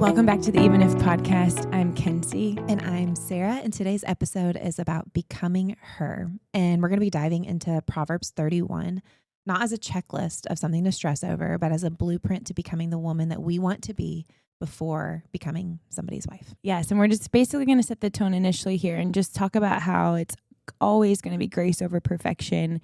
Welcome back to the Even If podcast. I'm Kenzie. And I'm Sarah, and today's episode is about becoming her. And we're going to be diving into Proverbs 31, not as a checklist of something to stress over, but as a blueprint to becoming the woman that we want to be before becoming somebody's wife. Yes, and we're just basically going to set the tone initially here and just talk about how it's always going to be grace over perfection,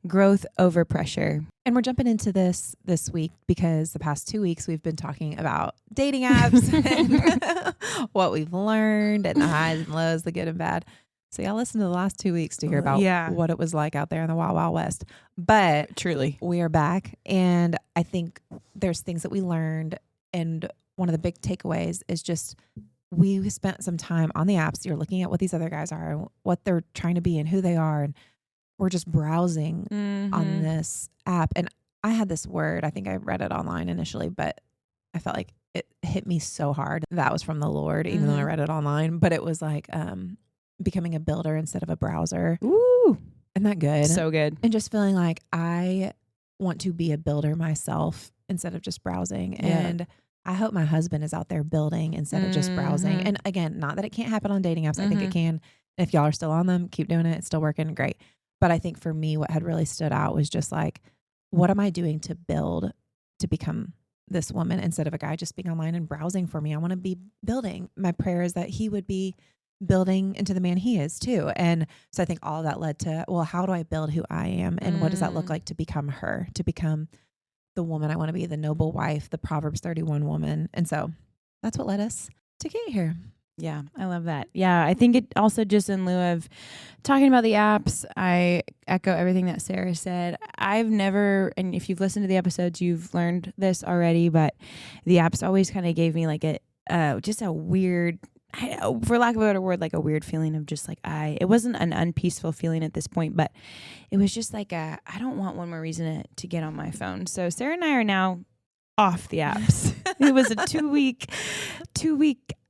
growth over pressure. And we're jumping into this week because the past 2 weeks we've been talking about dating apps and what we've learned and the highs and lows, the good and bad. So y'all listen to the last 2 weeks to hear about what it was like out there in the Wild Wild West. But truly, we are back, and I think there's things that we learned, and one of the big takeaways is just we spent some time on the apps. You're looking at what these other guys are and what they're trying to be and who they are. And we're just browsing on this app. And I had this word, I think I read it online initially, but I felt like it hit me so hard. That was from the Lord, even though I read it online. But it was like becoming a builder instead of a browser. Ooh, isn't that good? So good. And just feeling like I want to be a builder myself instead of just browsing. Yeah. And I hope my husband is out there building instead of just browsing. And again, not that it can't happen on dating apps. I think it can. If y'all are still on them, keep doing it. It's still working. Great. But I think for me, what had really stood out was just like, what am I doing to build to become this woman instead of a guy just being online and browsing for me? I want to be building. My prayer is that he would be building into the man he is too. And so I think all of that led to, well, how do I build who I am? And what does that look like to become her, to become the woman I want to be, the noble wife, the Proverbs 31 woman. And so that's what led us to get here. Yeah, I love that. Yeah, I think it also just in lieu of talking about the apps, I echo everything that Sarah said. I've never, and if you've listened to the episodes, you've learned this already, but the apps always kind of gave me like just a weird, for lack of a better word, like a weird feeling of just like it wasn't an unpeaceful feeling at this point, but it was just like I don't want one more reason to get on my phone. So Sarah and I are now off the apps. It was a 2 week,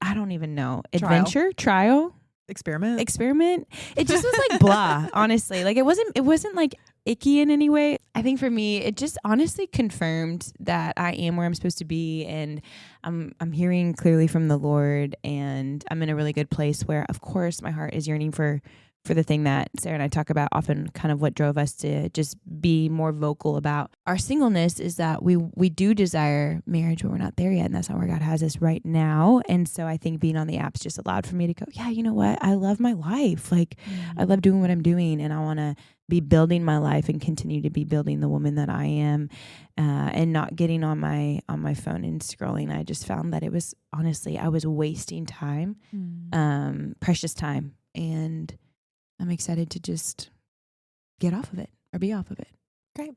I don't even know, adventure, trial, experiment. It just was like blah, honestly. Like it wasn't like icky in any way. I think for me, it just honestly confirmed that I am where I'm supposed to be, and I'm hearing clearly from the Lord, and I'm in a really good place where, of course, my heart is yearning for the thing that Sarah and I talk about often, kind of what drove us to just be more vocal about our singleness, is that we do desire marriage, but we're not there yet. And that's not where God has us right now. And so I think being on the apps just allowed for me to go, yeah, you know what? I love my life. Like I love doing what I'm doing, and I want to be building my life and continue to be building the woman that I am, and not getting on my phone and scrolling. I just found that it was, honestly, I was wasting time, precious time. And I'm excited to just get off of it or be off of it. Great.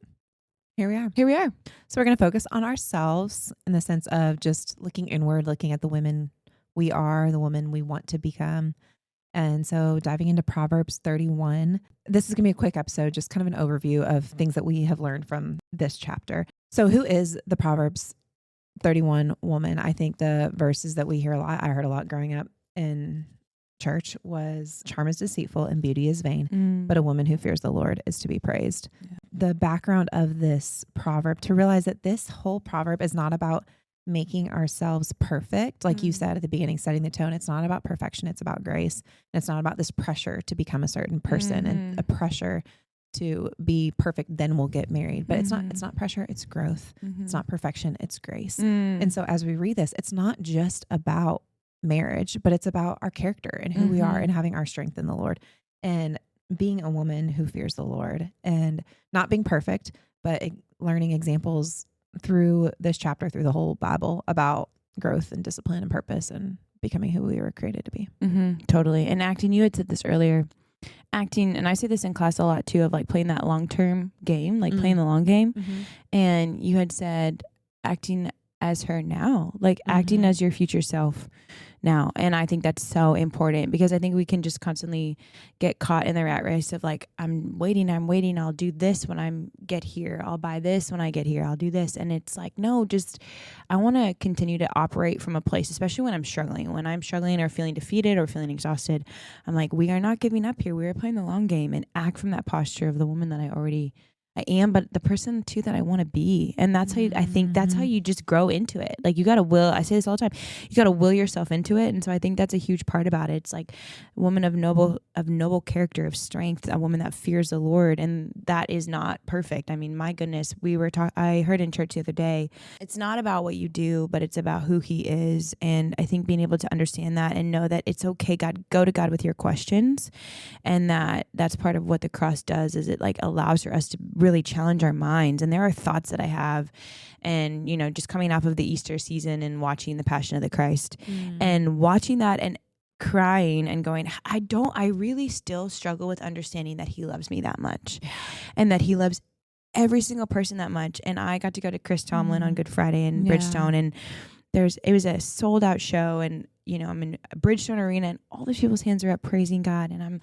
Here we are. So we're going to focus on ourselves in the sense of just looking inward, looking at the women we are, the woman we want to become. And so diving into Proverbs 31, this is going to be a quick episode, just kind of an overview of things that we have learned from this chapter. So who is the Proverbs 31 woman? I think the verses that we hear a lot, I heard a lot growing up in church, was charm is deceitful and beauty is vain, but a woman who fears the Lord is to be praised. Yeah. The background of this proverb, to realize that this whole proverb is not about making ourselves perfect. Like you said at the beginning, setting the tone. It's not about perfection. It's about grace. And it's not about this pressure to become a certain person and a pressure to be perfect, then we'll get married. But it's not pressure. It's growth. It's not perfection. It's grace. And so as we read this, it's not just about marriage, but it's about our character and who we are and having our strength in the Lord and being a woman who fears the Lord and not being perfect, but learning examples through this chapter, through the whole Bible, about growth and discipline and purpose and becoming who we were created to be. Totally. And acting, you had said this earlier, acting, and I say this in class a lot too, of like playing that long-term game, like playing the long game. And you had said acting as her now, like acting as your future self now. And I think that's so important, because I think we can just constantly get caught in the rat race of like, I'm waiting. I'll do this when I get here. I'll buy this when I get here. I'll do this. And it's like, no, just, I want to continue to operate from a place, especially when I'm struggling or feeling defeated or feeling exhausted. I'm like, we are not giving up here. We are playing the long game, and act from that posture of the woman that I I am, but the person too that I want to be. And that's how I think that's how you just grow into it. Like you got to will, I say this all the time, you got to will yourself into it. And so I think that's a huge part about it. It's like a woman of noble character, of strength, a woman that fears the Lord. And that is not perfect. I mean, my goodness, I heard in church the other day, it's not about what you do, but it's about who he is. And I think being able to understand that and know that it's okay, go to God with your questions. And that's part of what the cross does, is it like allows for us to really challenge our minds. And there are thoughts that I have, and just coming off of the Easter season and watching the Passion of the Christ and watching that and crying and going, I really still struggle with understanding that he loves me that much and that he loves every single person that much. And I got to go to Chris Tomlin on Good Friday in Bridgestone, and it was a sold out show, and I'm in a Bridgestone arena and all the people's hands are up praising God, and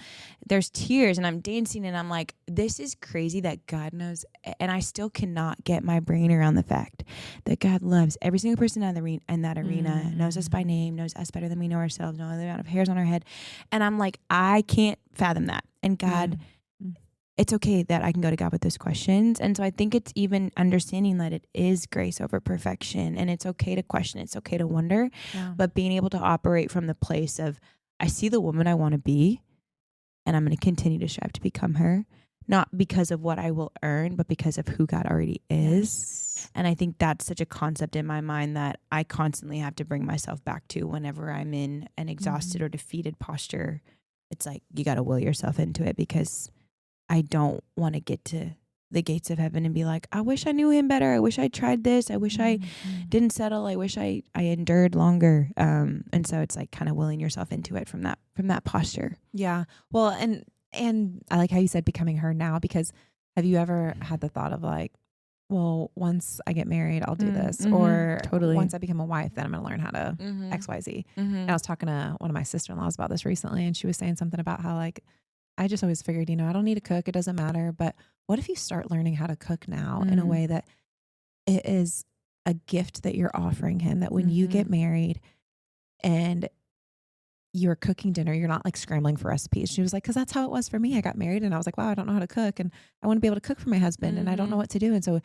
there's tears and I'm dancing, and I'm like, this is crazy that God knows. And I still cannot get my brain around the fact that God loves every single person in that arena, knows us by name, knows us better than we know ourselves, knows the amount of hairs on our head. And I'm like, I can't fathom that. And God, it's okay that I can go to God with those questions. And so I think it's even understanding that it is grace over perfection, and it's okay to question, it's okay to wonder, but being able to operate from the place of, I see the woman I want to be, and I'm going to continue to strive to become her, not because of what I will earn, but because of who God already is. Yes. And I think that's such a concept in my mind that I constantly have to bring myself back to whenever I'm in an exhausted or defeated posture. It's like, you got to will yourself into it, because I don't want to get to the gates of heaven and be like, I wish I knew him better. I wish I tried this. I wish I didn't settle. I wish I endured longer. And so it's like kind of willing yourself into it from that posture. Yeah. Well, and I like how you said becoming her now, because have you ever had the thought of like, well, once I get married, I'll do this, or once I become a wife, then I'm going to learn how to X, Y, Z. And I was talking to one of my sister-in-laws about this recently, and she was saying something about how like, I just always figured, I don't need to cook. It doesn't matter. But what if you start learning how to cook now in a way that it is a gift that you're offering him, that when you get married and you're cooking dinner, you're not like scrambling for recipes. She was like, because that's how it was for me. I got married and I was like, wow, I don't know how to cook, and I want to be able to cook for my husband, and I don't know what to do. And so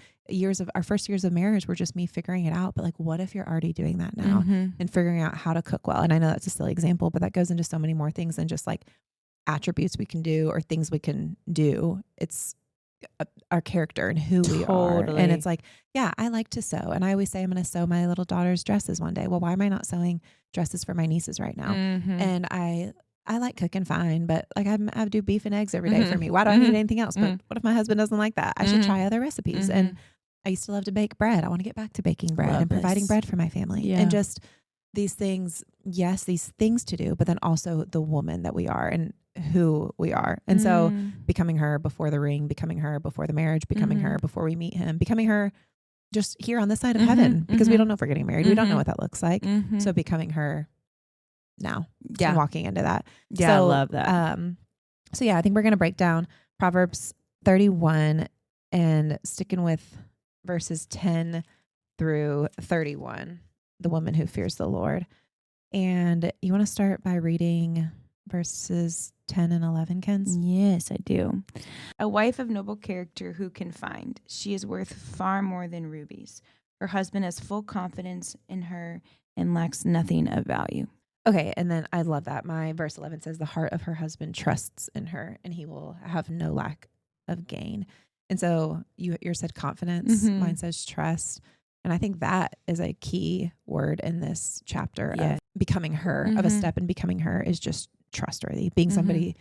our first years of marriage were just me figuring it out. But like, what if you're already doing that now and figuring out how to cook well? And I know that's a silly example, but that goes into so many more things than just like attributes we can do or things we can do. It's our character and who we are. And it's like, yeah, I like to sew. And I always say I'm going to sew my little daughter's dresses one day. Well, why am I not sewing dresses for my nieces right now? And I like cooking fine, but like I do beef and eggs every day for me. Why do I need anything else? But what if my husband doesn't like that? I should try other recipes. And I used to love to bake bread. I want to get back to baking bread and providing bread for my family. And just these things, yes, these things to do, but then also the woman that we are and who we are. And so becoming her before the ring, becoming her before the marriage, becoming her before we meet him, becoming her just here on this side of heaven, because we don't know if we're getting married. We don't know what that looks like. So becoming her now and walking into that. Yeah, so, I love that. So yeah, I think we're going to break down Proverbs 31 and sticking with verses 10 through 31, the woman who fears the Lord. And you want to start by reading verses 10 and 11, Kens? Yes, I do. A wife of noble character who can find? She is worth far more than rubies. Her husband has full confidence in her and lacks nothing of value. Okay, and then I love that. My verse 11 says, the heart of her husband trusts in her, and he will have no lack of gain. And so yours said confidence. Mine says trust. And I think that is a key word in this chapter of becoming her, of a step in becoming her is just trustworthy, being somebody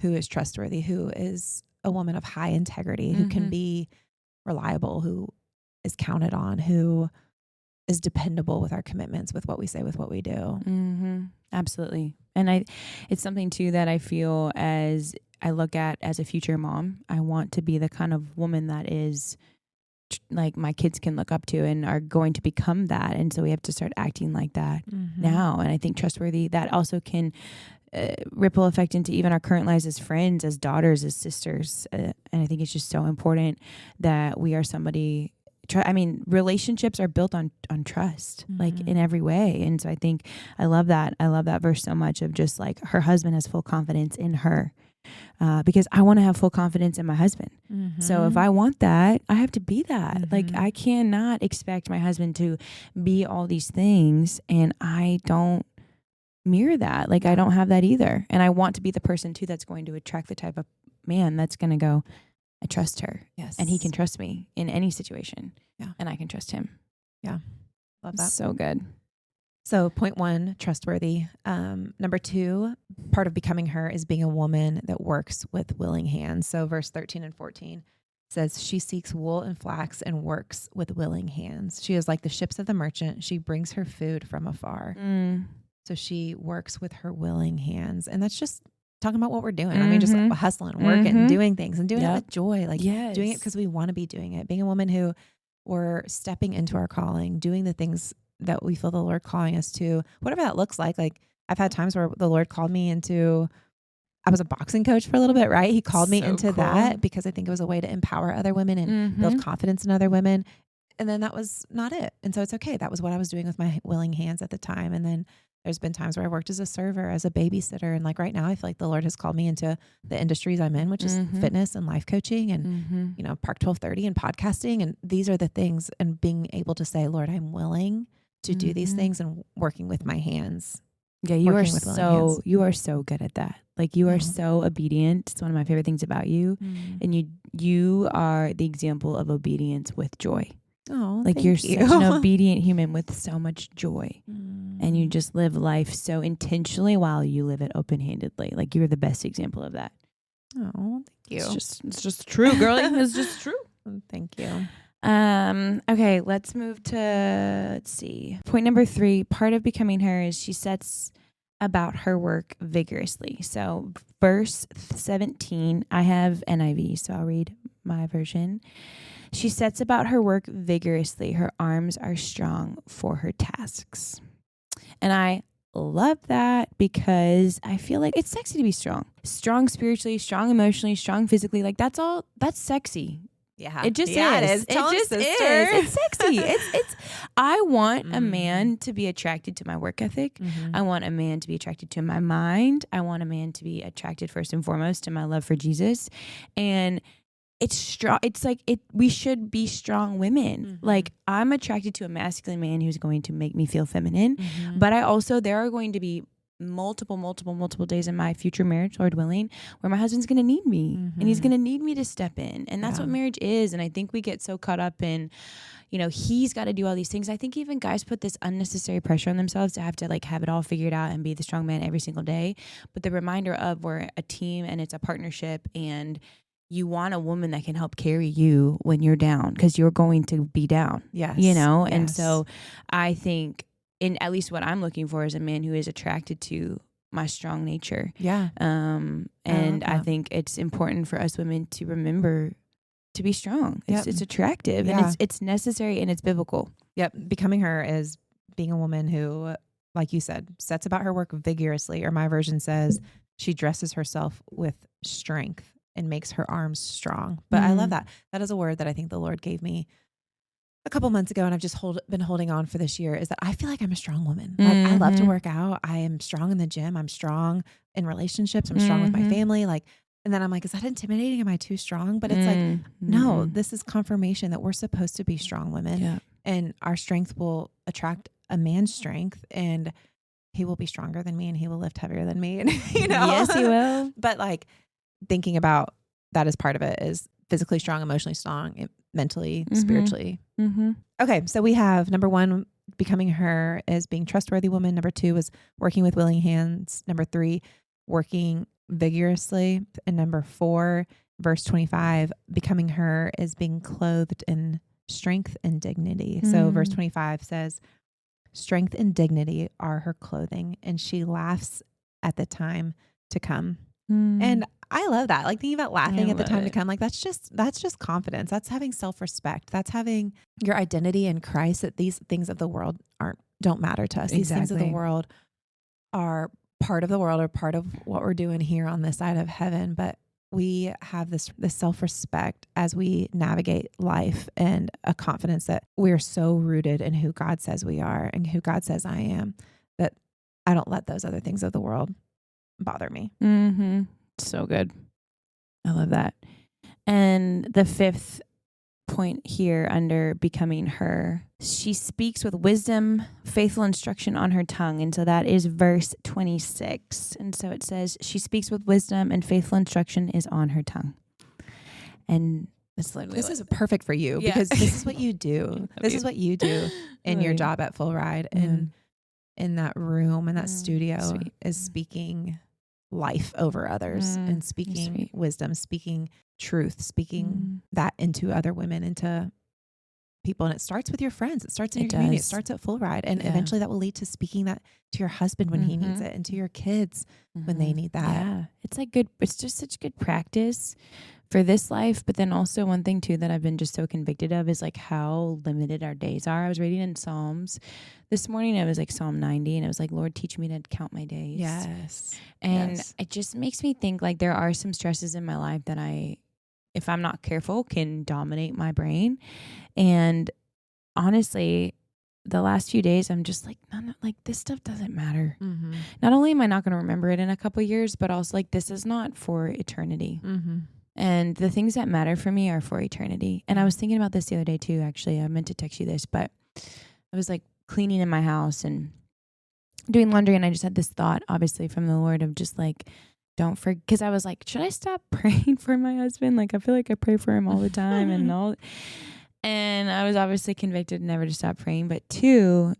who is trustworthy, who is a woman of high integrity, who can be reliable, who is counted on, who is dependable with our commitments, with what we say, with what we do. Absolutely. And it's something too that I feel as I look at as a future mom, I want to be the kind of woman that is like my kids can look up to and are going to become that. And so we have to start acting like that now. And I think trustworthy, that also can ripple effect into even our current lives as friends, as daughters, as sisters. And I think it's just so important that we are somebody. Relationships are built on trust, like in every way. And so I think I love that. I love that verse so much of just like her husband has full confidence in her because I want to have full confidence in my husband. Mm-hmm. So if I want that, I have to be that. Mm-hmm. Like, I cannot expect my husband to be all these things and I don't mirror that. Like, I don't have that either. And I want to be the person too that's going to attract the type of man that's going to go, I trust her. Yes. And he can trust me in any situation. Yeah. And I can trust him. Yeah. Love that. So good. So point 1, trustworthy. Number 2, part of becoming her is being a woman that works with willing hands. So verse 13 and 14 says, she seeks wool and flax and works with willing hands. She is like the ships of the merchant. She brings her food from afar. So she works with her willing hands. And that's just talking about what we're doing. I mean, just hustling, working, doing things and doing it with joy, like doing it because we want to be doing it. Being a woman who we're stepping into our calling, doing the things that we feel the Lord calling us to, whatever that looks like. Like, I've had times where the Lord called me into, I was a boxing coach for a little bit, right? He called me into that because I think it was a way to empower other women and build confidence in other women. And then that was not it. And so it's okay. That was what I was doing with my willing hands at the time. And then there's been times where I worked as a server, as a babysitter. And like right now, I feel like the Lord has called me into the industries I'm in, which is fitness and life coaching and, you know, Park 1230 and podcasting. And these are the things, and being able to say, Lord, I'm willing to do these things and working with my hands. Yeah, you are so good at that. Like, you are so obedient. It's one of my favorite things about you. And you are the example of obedience with joy. Oh, like you're such an obedient human with so much joy. And you just live life so intentionally while you live it open-handedly. Like, you're the best example of that. Oh, thank you. It's just true, girlie. It's just true. Thank you. Okay, let's move to, let's see. Point number 3, part of becoming her is she sets about her work vigorously. So verse 17, I have NIV, so I'll read my version. She sets about her work vigorously. Her arms are strong for her tasks. And I love that because I feel like it's sexy to be strong. Strong spiritually, strong emotionally, strong physically. Like, that's sexy. Yeah. It just is. It is. It just is. It's sexy. It's I want a man to be attracted to my work ethic. I want a man to be attracted to my mind. I want a man to be attracted first and foremost to my love for Jesus. And it's strong. It's like we should be strong women. Like, I'm attracted to a masculine man who's going to make me feel feminine. But there are going to be multiple days in my future marriage, Lord willing, where my husband's going to need me and he's going to need me to step in. And that's what marriage is. And I think we get so caught up in, you know, he's got to do all these things. I think even guys put this unnecessary pressure on themselves to have to like have it all figured out and be the strong man every single day. But the reminder of we're a team and it's a partnership, and you want a woman that can help carry you when you're down, because you're going to be down. Yes. You know? Yes. And so I think, in at least what I'm looking for is a man who is attracted to my strong nature. Yeah. And I think it's important for us women to remember to be strong. It's attractive and it's necessary and it's biblical. Yep. Becoming her is being a woman who, like you said, sets about her work vigorously, or my version says she dresses herself with strength and makes her arms strong. But I love that. That is a word that I think the Lord gave me a couple months ago, and I've just been holding on for this year, is that I feel like I'm a strong woman. Like, I love to work out. I am strong in the gym. I'm strong in relationships. I'm strong with my family. Like, and then I'm like, is that intimidating? Am I too strong? But it's like, no, this is confirmation that we're supposed to be strong women, and our strength will attract a man's strength, and he will be stronger than me, and he will lift heavier than me. And, you know, yes, he will. But like, thinking about that as part of it is physically strong, emotionally strong, mentally, spiritually. Okay. So we have number 1, becoming her is being trustworthy woman. Number 2 is working with willing hands. Number 3, working vigorously. And number 4, verse 25, becoming her is being clothed in strength and dignity. So verse 25 says, strength and dignity are her clothing, and she laughs at the time to come. And I love that. Like, thinking about laughing at the time to come, like that's just confidence. That's having self-respect. That's having your identity in Christ, that these things of the world don't matter to us. These things of the world are part of the world, or part of what we're doing here on this side of heaven. But we have this self-respect as we navigate life, and a confidence that we're so rooted in who God says we are and who God says I am, that I don't let those other things of the world bother me. So good. I love that. And the fifth point here under becoming her, she speaks with wisdom, faithful instruction on her tongue. And so that is verse 26. And so it says, she speaks with wisdom and faithful instruction is on her tongue. And it's literally this is perfect for you because this is what you do. This is what you do in your job at Full Ride. And in that room, in that studio, is speaking life over others and speaking wisdom, speaking truth, speaking that into other women, into people. And it starts with your friends. It starts in your community. It starts at Full Ride. And eventually that will lead to speaking that to your husband when he needs it and to your kids when they need that. Yeah. It's like good. It's just such good practice for this life. But then also one thing too that I've been just so convicted of is like how limited our days are. I was reading in Psalms this morning. It was like Psalm 90 and it was like, Lord, teach me to count my days. Yes. And it just makes me think like there are some stresses in my life that if I'm not careful, can dominate my brain. And honestly, the last few days, I'm just like, this stuff doesn't matter. Not only am I not going to remember it in a couple of years, but also like, this is not for eternity. And the things that matter for me are for eternity. And I was thinking about this the other day too, actually. I meant to text you this, but I was like cleaning in my house and doing laundry. And I just had this thought, obviously from the Lord, of just like, don't forget, because I was like, should I stop praying for my husband? Like, I feel like I pray for him all the time and I was obviously convicted never to stop praying. But two,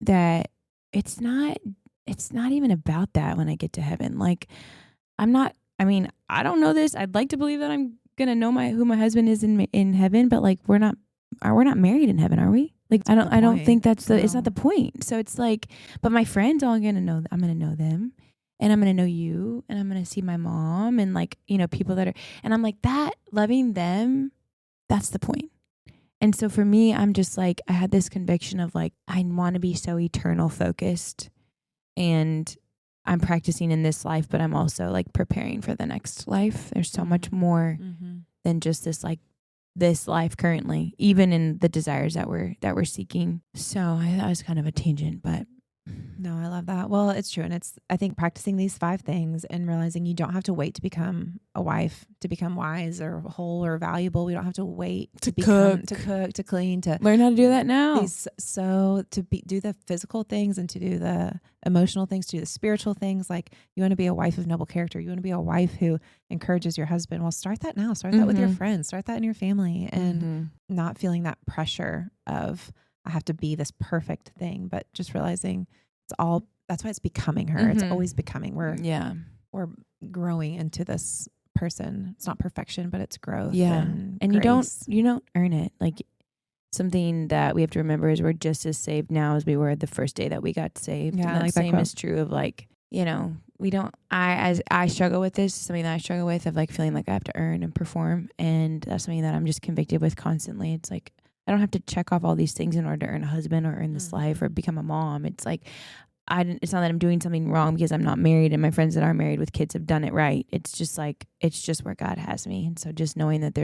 that it's not even about that when I get to heaven. Like, I don't know this. I'd like to believe that I'm going to know who my husband is in heaven, but like, we're not married in heaven, are we? Like, I don't think it's not the point. So it's like, but my friends all going to know, I'm going to know them. And I'm going to know you, and I'm going to see my mom and like, people that are, and I'm like, that loving them, that's the point. And so for me, I'm just like, I had this conviction of like, I want to be so eternal focused, and I'm practicing in this life, but I'm also like preparing for the next life. There's so much more than just this life currently, even in the desires that we're seeking. So that was kind of a tangent, but no, I love that. Well, it's true. And I think practicing these 5 things and realizing you don't have to wait to become a wife, to become wise or whole or valuable. We don't have to wait to cook, to clean, to learn how to do that now. Do the physical things and to do the emotional things, to do the spiritual things. Like, you want to be a wife of noble character. You want to be a wife who encourages your husband. Well, start that now. Start that with your friends. Start that in your family, and not feeling that pressure of, I have to be this perfect thing, but just realizing that's why it's becoming her. It's always becoming. We're growing into this person. It's not perfection, but it's growth. Yeah. And you don't earn it. Like, something that we have to remember is we're just as saved now as we were the first day that we got saved. Yeah. And like same is true of like, we don't, I struggle with this, something that I struggle with, of like feeling like I have to earn and perform. And that's something that I'm just convicted with constantly. It's like, I don't have to check off all these things in order to earn a husband or earn this life or become a mom. It's like, it's not that I'm doing something wrong because I'm not married and my friends that are married with kids have done it right. It's just like, it's just where God has me. And so just knowing that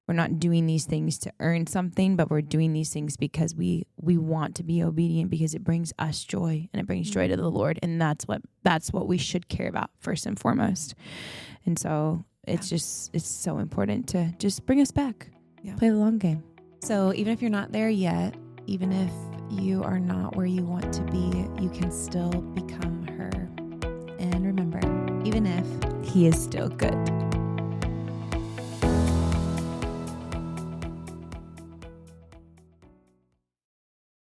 we're not doing these things to earn something, but we're doing these things because we want to be obedient, because it brings us joy and it brings joy to the Lord. And that's what we should care about first and foremost. And so it's so important to just bring us back, play the long game. So even if you're not there yet, even if you are not where you want to be, you can still become her. And remember, even if He is still good.